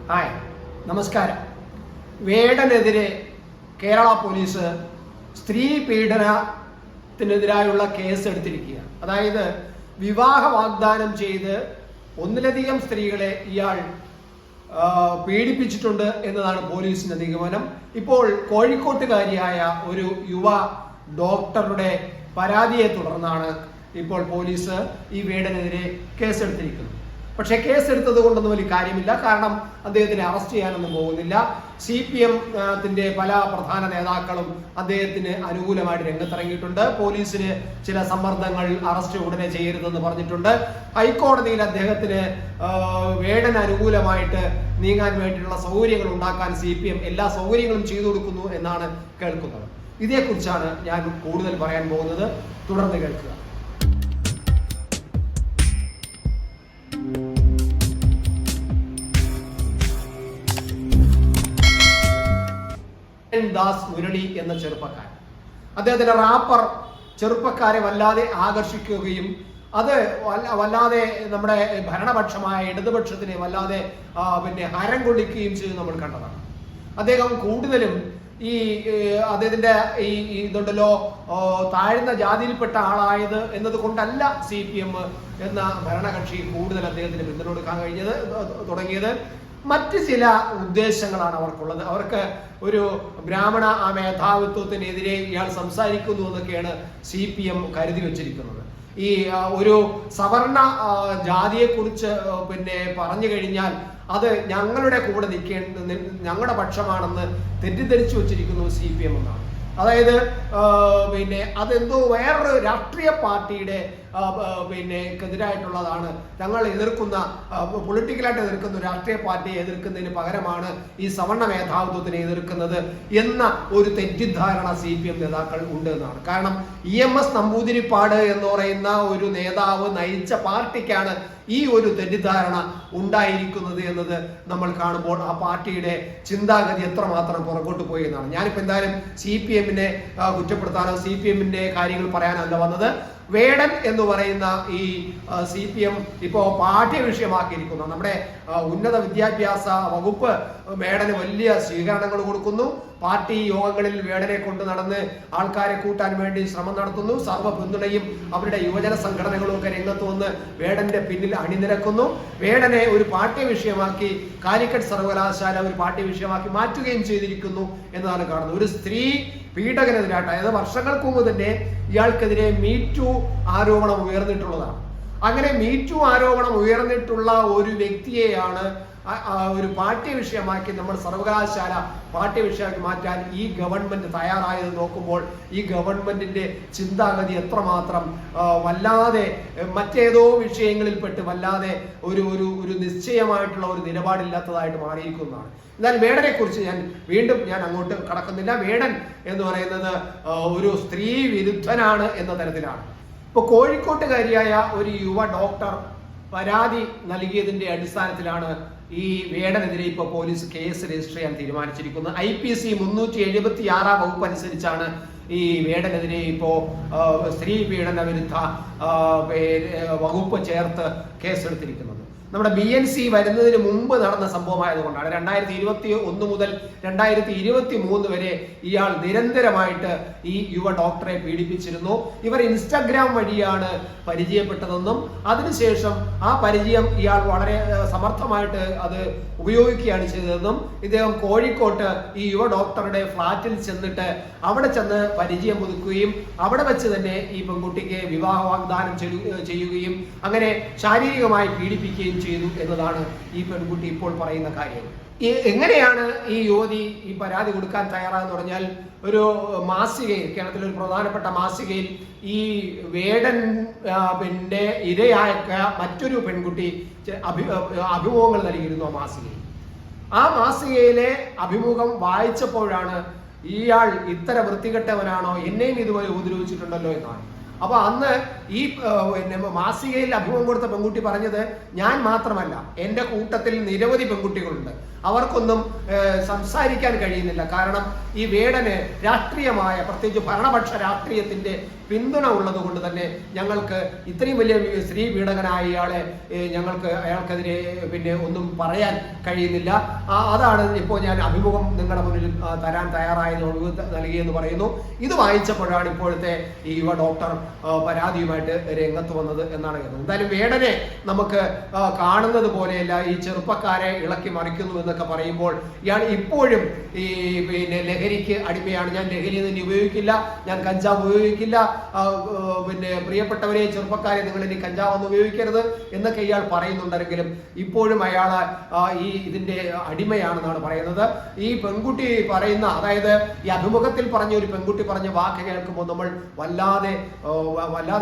Hi, നമസ്കാരം. വേടനെതിരെ Kerala police സ്ത്രീ പീഡനത്തിനെതിരായുള്ള case എടുത്തിരിക്കുക. അതായത് വിവാഹ വാഗ്ദാനം ചെയ്ത് ഒന്നിലധികം സ്ത്രീകളെ ഇയാൾ പീഡിപ്പിച്ചിട്ടുണ്ട് എന്നതാണ് പോലീസിന്റെ നിഗമനം. ഇപ്പോൾ കോഴിക്കോട്ടുകാരിയായ ഒരു യുവ ഡോക്ടറുടെ പരാതിയെ തുടർന്നാണ് ഇപ്പോൾ പോലീസ് ഈ വേടനെതിരെ കേസെടുത്തിരിക്കുന്നത്. പക്ഷേ കേസെടുത്തത് കൊണ്ടൊന്നും വലിയ കാര്യമില്ല. കാരണം അദ്ദേഹത്തിനെ അറസ്റ്റ് ചെയ്യാനൊന്നും പോകുന്നില്ല. CPM-ത്തിന്റെ പല പ്രധാന നേതാക്കളും അദ്ദേഹത്തിന് അനുകൂലമായിട്ട് രംഗത്തിറങ്ങിയിട്ടുണ്ട്. പോലീസിന് ചില സമ്മർദ്ദങ്ങൾ, അറസ്റ്റ് ഉടനെ ചെയ്യരുതെന്ന് പറഞ്ഞിട്ടുണ്ട്. ഹൈക്കോടതിയിൽ അദ്ദേഹത്തിന് വേടന് അനുകൂലമായിട്ട് നീങ്ങാൻ വേണ്ടിയിട്ടുള്ള സൗകര്യങ്ങൾ ഉണ്ടാക്കാൻ CPM എല്ലാ സൗകര്യങ്ങളും ചെയ്തു കൊടുക്കുന്നു എന്നാണ് കേൾക്കുന്നത്. ഇതേക്കുറിച്ചാണ് ഞാൻ കൂടുതൽ പറയാൻ പോകുന്നത്. തുടർന്ന് കേൾക്കുക. ദാസ് മുരളി എന്ന ചെറുപ്പക്കാരൻ, അദ്ദേഹത്തിന്റെ റാപ്പർ ചെറുപ്പക്കാരെ വല്ലാതെ ആകർഷിക്കുകയും അത് വല്ലാതെ നമ്മുടെ ഭരണപക്ഷമായ ഇടതുപക്ഷത്തിനെ വല്ലാതെ ഹരം കൊള്ളിക്കുകയും ചെയ്ത് നമ്മൾ കണ്ടതാണ്. അദ്ദേഹം കൂടുതലും അദ്ദേഹത്തിന്റെ ഇതുണ്ടല്ലോ താഴ്ന്ന ജാതിയിൽപ്പെട്ട ആളായത് എന്നത് കൊണ്ടല്ല CPM എന്ന ഭരണകക്ഷി കൂടുതൽ അദ്ദേഹത്തിന് പിന്തുണ കൊടുക്കാൻ തുടങ്ങിയത്. മറ്റ് ചില ഉദ്ദേശങ്ങളാണ് അവർക്കുള്ളത്. അവർക്ക് ഒരു ബ്രാഹ്മണ മേധാവിത്വത്തിനെതിരെ ഇയാൾ സംസാരിക്കുന്നു എന്നൊക്കെയാണ് CPM കരുതി വെച്ചിരിക്കുന്നത്. ഈ ഒരു സവർണ ജാതിയെക്കുറിച്ച് പറഞ്ഞു കഴിഞ്ഞാൽ അത് ഞങ്ങളുടെ കൂടെ ഞങ്ങളുടെ പക്ഷമാണെന്ന് തെറ്റിദ്ധരിച്ചു വെച്ചിരിക്കുന്നു CPM എന്നാണ്. അതായത് അതെന്തോ വേറൊരു രാഷ്ട്രീയ പാർട്ടിയുടെ എതിരായിട്ടുള്ളതാണ്. ഞങ്ങൾ എതിർക്കുന്ന പൊളിറ്റിക്കലായിട്ട് എതിർക്കുന്ന രാഷ്ട്രീയ പാർട്ടിയെ എതിർക്കുന്നതിന് പകരമാണ് ഈ സവർണ മേധാവിത്വത്തിനെ എതിർക്കുന്നത് എന്ന ഒരു തെറ്റിദ്ധാരണ CPM നേതാക്കൾ ഉണ്ട് എന്നാണ്. കാരണം EMS നമ്പൂതിരിപ്പാട് എന്ന് പറയുന്ന ഒരു നേതാവ് നയിച്ച പാർട്ടിക്കാണ് ഈ ഒരു തെറ്റിദ്ധാരണ ഉണ്ടായിരിക്കുന്നത് എന്നത് നമ്മൾ കാണുമ്പോൾ ആ പാർട്ടിയുടെ ചിന്താഗതി എത്രമാത്രം പുറകോട്ട് പോയി എന്നാണ്. ഞാനിപ്പോ എന്തായാലും CPM-നെ കുറ്റപ്പെടുത്താനോ CPM-ന്റെ കാര്യങ്ങൾ പറയാനല്ല വന്നത്. വേടൻ എന്ന് പറയുന്ന ഈ CPM ഇപ്പോ പാഠ്യവിഷയമാക്കിയിരിക്കുന്നു. നമ്മുടെ ഉന്നത വിദ്യാഭ്യാസ വകുപ്പ് വേടന് വലിയ സ്വീകരണങ്ങൾ കൊടുക്കുന്നു. പാർട്ടി യോഗങ്ങളിൽ വേടനെ കൊണ്ട് നടന്ന് ആൾക്കാരെ കൂട്ടാൻ വേണ്ടി ശ്രമം നടത്തുന്നു. സർവ്വ പിന്തുണയും അവരുടെ യുവജന സംഘടനകളും ഒക്കെ രംഗത്ത് വന്ന് വേടന്റെ പിന്നിൽ അണിനിരക്കുന്നു. വേടനെ ഒരു പാഠ്യവിഷയമാക്കി കാലിക്കറ്റ് സർവകലാശാല ഒരു പാഠ്യവിഷയമാക്കി മാറ്റുകയും ചെയ്തിരിക്കുന്നു എന്നതാണ് കാണുന്നത്. ഒരു സ്ത്രീ പീഡകനെതിരായിട്ട്, അതായത് വർഷങ്ങൾക്ക് മുമ്പ് തന്നെ ഇയാൾക്കെതിരെ മീറ്റു ആരോപണം ഉയർന്നിട്ടുള്ളതാണ്. അങ്ങനെ മീറ്റു ആരോപണം ഉയർന്നിട്ടുള്ള ഒരു വ്യക്തിയെയാണ് ഒരു പാഠ്യവിഷയമാക്കി നമ്മൾ സർവകലാശാല പാഠ്യവിഷയമാക്കി മാറ്റാൻ ഈ ഗവൺമെന്റ് തയ്യാറായത് നോക്കുമ്പോൾ ഈ ഗവൺമെന്റിന്റെ ചിന്താഗതി എത്രമാത്രം വല്ലാതെ മറ്റേതോ വിഷയങ്ങളിൽപ്പെട്ട് വല്ലാതെ ഒരു നിശ്ചയമായിട്ടുള്ള ഒരു നിലപാടില്ലാത്തതായിട്ട് മാറിയിരിക്കുന്നതാണ്. എന്നാൽ വേടനെ കുറിച്ച് ഞാൻ അങ്ങോട്ട് കടക്കുന്നില്ല. വേടൻ എന്ന് പറയുന്നത് ഒരു സ്ത്രീ വിരുദ്ധനാണ് എന്ന തരത്തിലാണ്. ഇപ്പൊ കോഴിക്കോട്ടുകാരിയായ ഒരു യുവ ഡോക്ടർ പരാതി നൽകിയതിന്റെ അടിസ്ഥാനത്തിലാണ് ഈ വേടനെതിരെ ഇപ്പോൾ പോലീസ് കേസ് രജിസ്റ്റർ ചെയ്യാൻ തീരുമാനിച്ചിരിക്കുന്നത്. IPC 376 വകുപ്പ് അനുസരിച്ചാണ് ഈ വേടനെതിരെ ഇപ്പോ സ്ത്രീ പീഡന വിരുദ്ധ വകുപ്പ് ചേർത്ത് കേസെടുത്തിരിക്കുന്നത്. നമ്മുടെ BNC വരുന്നതിന് മുമ്പ് നടന്ന സംഭവമായതുകൊണ്ടാണ്. 2021 മുതൽ 2023 വരെ ഇയാൾ നിരന്തരമായിട്ട് ഈ യുവ ഡോക്ടറെ പീഡിപ്പിച്ചിരുന്നു. ഇവർ ഇൻസ്റ്റാഗ്രാം വഴിയാണ് പരിചയപ്പെട്ടതെന്നും അതിനുശേഷം ആ പരിചയം ഇയാൾ വളരെ സമർത്ഥമായിട്ട് അത് ഉപയോഗിക്കുകയാണ് ചെയ്തതെന്നും ഇദ്ദേഹം കോഴിക്കോട്ട് ഈ യുവ ഡോക്ടറുടെ ഫ്ളാറ്റിൽ ചെന്നിട്ട് അവിടെ ചെന്ന് പരിചയം പുതുക്കുകയും അവിടെ വെച്ച് തന്നെ ഈ പെൺകുട്ടിക്ക് വിവാഹ വാഗ്ദാനം ചെയ്യുകയും അങ്ങനെ ശാരീരികമായി പീഡിപ്പിക്കുകയും ചെയ്തു എന്നതാണ് ഈ പെൺകുട്ടി ഇപ്പോൾ പറയുന്ന കാര്യം. എങ്ങനെയാണ് ഈ യുവതി ഈ പരാതി കൊടുക്കാൻ തയ്യാറാന്ന് പറഞ്ഞാൽ, ഒരു മാസികയിൽ, കേരളത്തിലെ ഒരു പ്രധാനപ്പെട്ട മാസികയിൽ ഈ വേടൻ ഇരയായ മറ്റൊരു പെൺകുട്ടി അഭിമുഖങ്ങൾ നൽകിയിരുന്നു. ആ മാസികയിലെ അഭിമുഖം വായിച്ചപ്പോഴാണ് ഇയാൾ ഇത്ര വൃത്തികെട്ടവനാണോ, എന്നെയും ഇതുപോലെ ഉപദ്രവിച്ചിട്ടുണ്ടല്ലോ എന്നാണ്. അപ്പൊ അന്ന് ഈ മാസികയിൽ അഭിമുഖം കൊടുത്ത പെൺകുട്ടി പറഞ്ഞത്, ഞാൻ മാത്രമല്ല, എൻ്റെ കൂട്ടത്തിൽ നിരവധി പെൺകുട്ടികളുണ്ട്, അവർക്കൊന്നും സംസാരിക്കാൻ കഴിയുന്നില്ല. കാരണം ഈ വേടന് രാഷ്ട്രീയമായ, പ്രത്യേകിച്ച് ഭരണപക്ഷ രാഷ്ട്രീയത്തിന്റെ പിന്തുണ ഉള്ളത് കൊണ്ട് തന്നെ ഞങ്ങൾക്ക് ഇത്രയും വലിയ സ്ത്രീ പീഡകനായ ഇയാളെ അയാൾക്കെതിരെ പിന്നെ ഒന്നും പറയാൻ കഴിയുന്നില്ല. അതാണ് ഇപ്പോൾ ഞാൻ അഭിമുഖം നിങ്ങളുടെ മുന്നിൽ തരാൻ തയ്യാറായത് നൽകിയെന്ന് പറയുന്നു. ഇത് വായിച്ചപ്പോഴാണ് ഇപ്പോഴത്തെ ഈ യുവ ഡോക്ടർ പരാതിയുമായിട്ട് രംഗത്ത് വന്നത് എന്നാണ് കേൾക്കുന്നത്. എന്തായാലും വേടനെ നമുക്ക് കാണുന്നത് പോലെയല്ല ഈ ചെറുപ്പക്കാരെ ഇളക്കി മറിക്കുന്നു എന്നൊക്കെ പറയുമ്പോൾ ഇയാൾ ഇപ്പോഴും ഈ പിന്നെ ലഹരിക്ക് അടിമയാണ്. ഞാൻ ലഹരി തന്നെ ഉപയോഗിക്കില്ല, ഞാൻ കഞ്ചാവ് ഉപയോഗിക്കില്ല, പിന്നെ പ്രിയപ്പെട്ടവരെ ചെറുപ്പക്കാരെ നിങ്ങൾ ഇനി കഞ്ചാവ് ഒന്നും ഉപയോഗിക്കരുത് എന്നൊക്കെ ഇയാൾ പറയുന്നുണ്ടെങ്കിലും ഇപ്പോഴും അയാൾ ഈ ഇതിന്റെ അടിമയാണെന്നാണ് പറയുന്നത്. ഈ പെൺകുട്ടി പറയുന്ന, അതായത് ഈ അഭിമുഖത്തിൽ പറഞ്ഞ ഒരു പെൺകുട്ടി പറഞ്ഞ വാക്ക് കേൾക്കുമ്പോൾ നമ്മൾ വല്ലാതെ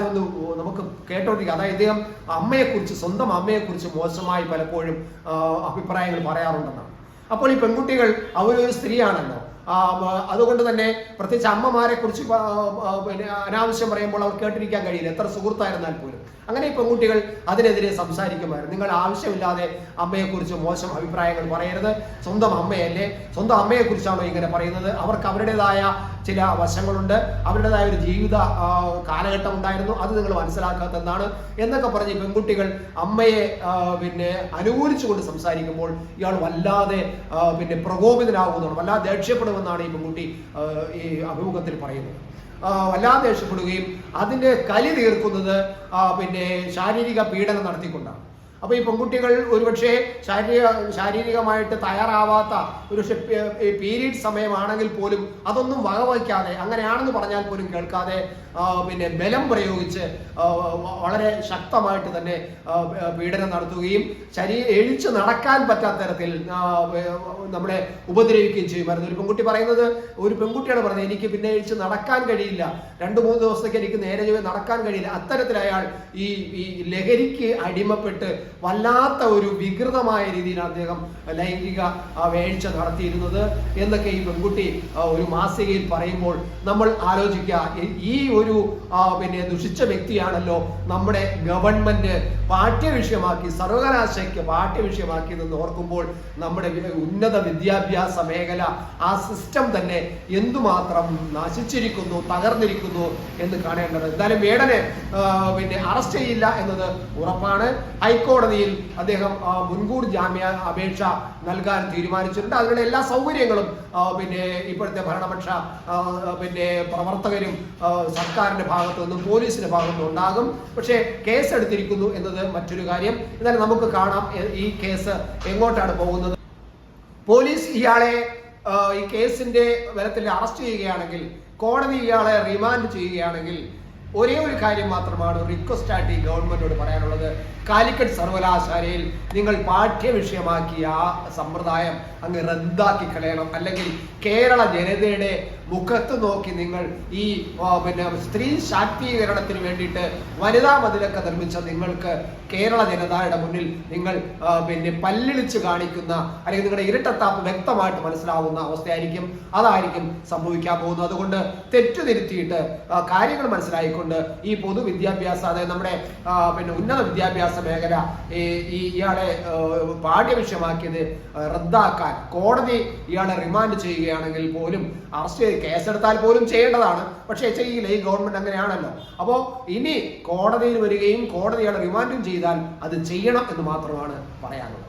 ഒന്ന് നമുക്ക് കേട്ടോണ്ടിരിക്കുക. അതായത് ഇദ്ദേഹം അമ്മയെക്കുറിച്ച്, സ്വന്തം അമ്മയെക്കുറിച്ച് മോശമായി പലപ്പോഴും അഭിപ്രായങ്ങൾ പറയാറുണ്ടെന്നാണ്. അപ്പോൾ ഈ പെൺകുട്ടികൾ അവരൊരു സ്ത്രീയാണല്ലോ, അതുകൊണ്ട് തന്നെ പ്രത്യേകിച്ച് അമ്മമാരെ കുറിച്ച് പിന്നെ അനാവശ്യം പറയുമ്പോൾ അവർ കേട്ടിരിക്കാൻ കഴിയില്ല, എത്ര സുഹൃത്തായിരുന്നാൽ പോലും. അങ്ങനെ ഈ പെൺകുട്ടികൾ അതിനെതിരെ സംസാരിക്കുമായിരുന്നു. നിങ്ങൾ ആവശ്യമില്ലാതെ അമ്മയെക്കുറിച്ച് മോശം അഭിപ്രായങ്ങൾ പറയരുത്, സ്വന്തം അമ്മയല്ലേ, സ്വന്തം അമ്മയെക്കുറിച്ചാണോ ഇങ്ങനെ പറയുന്നത്, അവർക്ക് അവരുടേതായ ചില വശങ്ങളുണ്ട്, അവരുടേതായ ഒരു ജീവിത കാലഘട്ടം ഉണ്ടായിരുന്നു, അത് നിങ്ങൾ മനസ്സിലാക്കാത്തതാണ് എന്നൊക്കെ പറഞ്ഞ് പെൺകുട്ടികൾ അമ്മയെ പിന്നെ അനുകൂലിച്ചുകൊണ്ട് സംസാരിക്കുമ്പോൾ ഇയാൾ വല്ലാതെ പിന്നെ പ്രകോപിതനാകുന്നതാണ്, വല്ലാതെ ദേഷ്യപ്പെടുമെന്നാണ് ഈ പെൺകുട്ടി ഈ അഭിമുഖത്തിൽ പറയുന്നത്. വല്ലാതെ ദേഷ്യപ്പെടുകയും അതിന്റെ കലി തീർക്കുന്നത് പിന്നെ ശാരീരിക പീഡനം നടത്തിക്കൊണ്ടാണ്. അപ്പൊ ഈ പെൺകുട്ടികൾ ഒരുപക്ഷെ ശാരീരികമായിട്ട് തയ്യാറാവാത്ത ഒരു പീരീഡ് സമയമാണെങ്കിൽ പോലും അതൊന്നും വകവയ്ക്കാതെ, അങ്ങനെയാണെന്ന് പറഞ്ഞാൽ പോലും കേൾക്കാതെ പിന്നെ ബലം പ്രയോഗിച്ച് വളരെ ശക്തമായിട്ട് തന്നെ പീഡനം നടത്തുകയും എഴിച്ചു നടക്കാൻ പറ്റാത്ത തരത്തിൽ നമ്മളെ ഉപദ്രവിക്കുകയും ചെയ്യുമായിരുന്നു. ഒരു പെൺകുട്ടി പറയുന്നത്, ഒരു പെൺകുട്ടിയാണ് പറഞ്ഞത്, എനിക്ക് പിന്നെ എഴിച്ച് നടക്കാൻ കഴിയില്ല, 2-3 ദിവസത്തേക്ക് എനിക്ക് നേരെ നടക്കാൻ കഴിയില്ല. അത്തരത്തിൽ അയാൾ ഈ ലഹരിക്ക് അടിമപ്പെട്ട് വല്ലാത്ത ഒരു വികൃതമായ രീതിയിൽ അദ്ദേഹം ലൈംഗിക വേഴ്ച നടത്തിയിരുന്നത് എന്നൊക്കെ ഈ പെൺകുട്ടി ഒരു മാസികയിൽ പറയുമ്പോൾ നമ്മൾ ആലോചിക്കുക, ഈ ഒരു പിന്നെ ദുഷിച്ച വ്യക്തിയാണല്ലോ നമ്മുടെ ഗവൺമെന്റ് പാഠ്യവിഷയമാക്കി, സർവകലാശാലയ്ക്ക് പാഠ്യവിഷയമാക്കിയതെന്ന് ഓർക്കുമ്പോൾ നമ്മുടെ ഉന്നത വിദ്യാഭ്യാസ മേഖല, ആ സിസ്റ്റം തന്നെ എന്തുമാത്രം നശിച്ചിരിക്കുന്നു, തകർന്നിരിക്കുന്നു എന്ന് കാണേണ്ടത്. എന്തായാലും വേടനെ പിന്നെ അറസ്റ്റ് ചെയ്യില്ല എന്നത് ഉറപ്പാണ്. ഹൈക്കോടതിയിൽ അദ്ദേഹം മുൻകൂർ ജാമ്യ അപേക്ഷ നൽകാൻ തീരുമാനിച്ചിട്ടുണ്ട്. അതിനുള്ള എല്ലാ സൗകര്യങ്ങളും പിന്നെ ഇപ്പോഴത്തെ ഭരണപക്ഷ പിന്നെ പ്രവർത്തകരും സർക്കാരിന്റെ ഭാഗത്തു നിന്നും പോലീസിന്റെ ഭാഗത്തു നിന്നും ഉണ്ടാകും. പക്ഷേ കേസ് എടുത്തിരിക്കുന്നു എന്നത് മറ്റൊരു കാര്യം. എന്നാലും നമുക്ക് കാണാം ഈ കേസ് എങ്ങോട്ടാണ് പോകുന്നത്. പോലീസ് ഇയാളെ ഈ കേസിന്റെ ബലത്തിൽ അറസ്റ്റ് ചെയ്യുകയാണെങ്കിൽ, കോടതി ഇയാളെ റിമാൻഡ് ചെയ്യുകയാണെങ്കിൽ ഒരേ ഒരു കാര്യം മാത്രമാണ് റിക്വസ്റ്റ് ആയിട്ട് ഈ ഗവൺമെന്റിനോട് പറയാനുള്ളത്. കാലിക്കറ്റ് സർവകലാശാലയിൽ നിങ്ങൾ പാഠ്യവിഷയമാക്കിയ ആ സമ്പ്രദായം അങ്ങ് റദ്ദാക്കി കളയണം. അല്ലെങ്കിൽ കേരള ജനതയുടെ മുഖത്ത് നോക്കി നിങ്ങൾ ഈ പിന്നെ സ്ത്രീ ശാക്തീകരണത്തിന് വേണ്ടിയിട്ട് വനിതാ മതിലൊക്കെ നിർമ്മിച്ച നിങ്ങൾക്ക് കേരള ജനതയുടെ മുന്നിൽ നിങ്ങൾ പിന്നെ പല്ലിളിച്ച് കാണിക്കുന്ന, അല്ലെങ്കിൽ നിങ്ങളുടെ ഇരട്ടത്താപ്പ് വ്യക്തമായിട്ട് മനസ്സിലാവുന്ന അവസ്ഥയായിരിക്കും, അതായിരിക്കും സംഭവിക്കാൻ പോകുന്നത്. അതുകൊണ്ട് തെറ്റുതിരുത്തിയിട്ട് കാര്യങ്ങൾ മനസ്സിലായിക്കൊണ്ട് ഈ പൊതുവിദ്യാഭ്യാസ, അതായത് നമ്മുടെ പിന്നെ ഉന്നത വിദ്യാഭ്യാസ മേഖല ഇയാളെ പാഠ്യവിഷയമാക്കിയത് റദ്ദാക്കാൻ കോടതി ഇയാളെ റിമാൻഡ് ചെയ്യുകയാണെങ്കിൽ പോലും, അറസ്റ്റ് ചെയ്ത് കേസെടുത്താൽ പോലും ചെയ്യേണ്ടതാണ്, പക്ഷേ ചെയ്യില്ല. ഈ ഗവൺമെന്റ് അങ്ങനെയാണല്ലോ. അപ്പോൾ ഇനി കോടതിയിൽ വരികയും കോടതി ഇയാളെ റിമാൻഡും ചെയ്താൽ അത് ചെയ്യണം എന്ന് മാത്രമാണ് പറയാനുള്ളത്.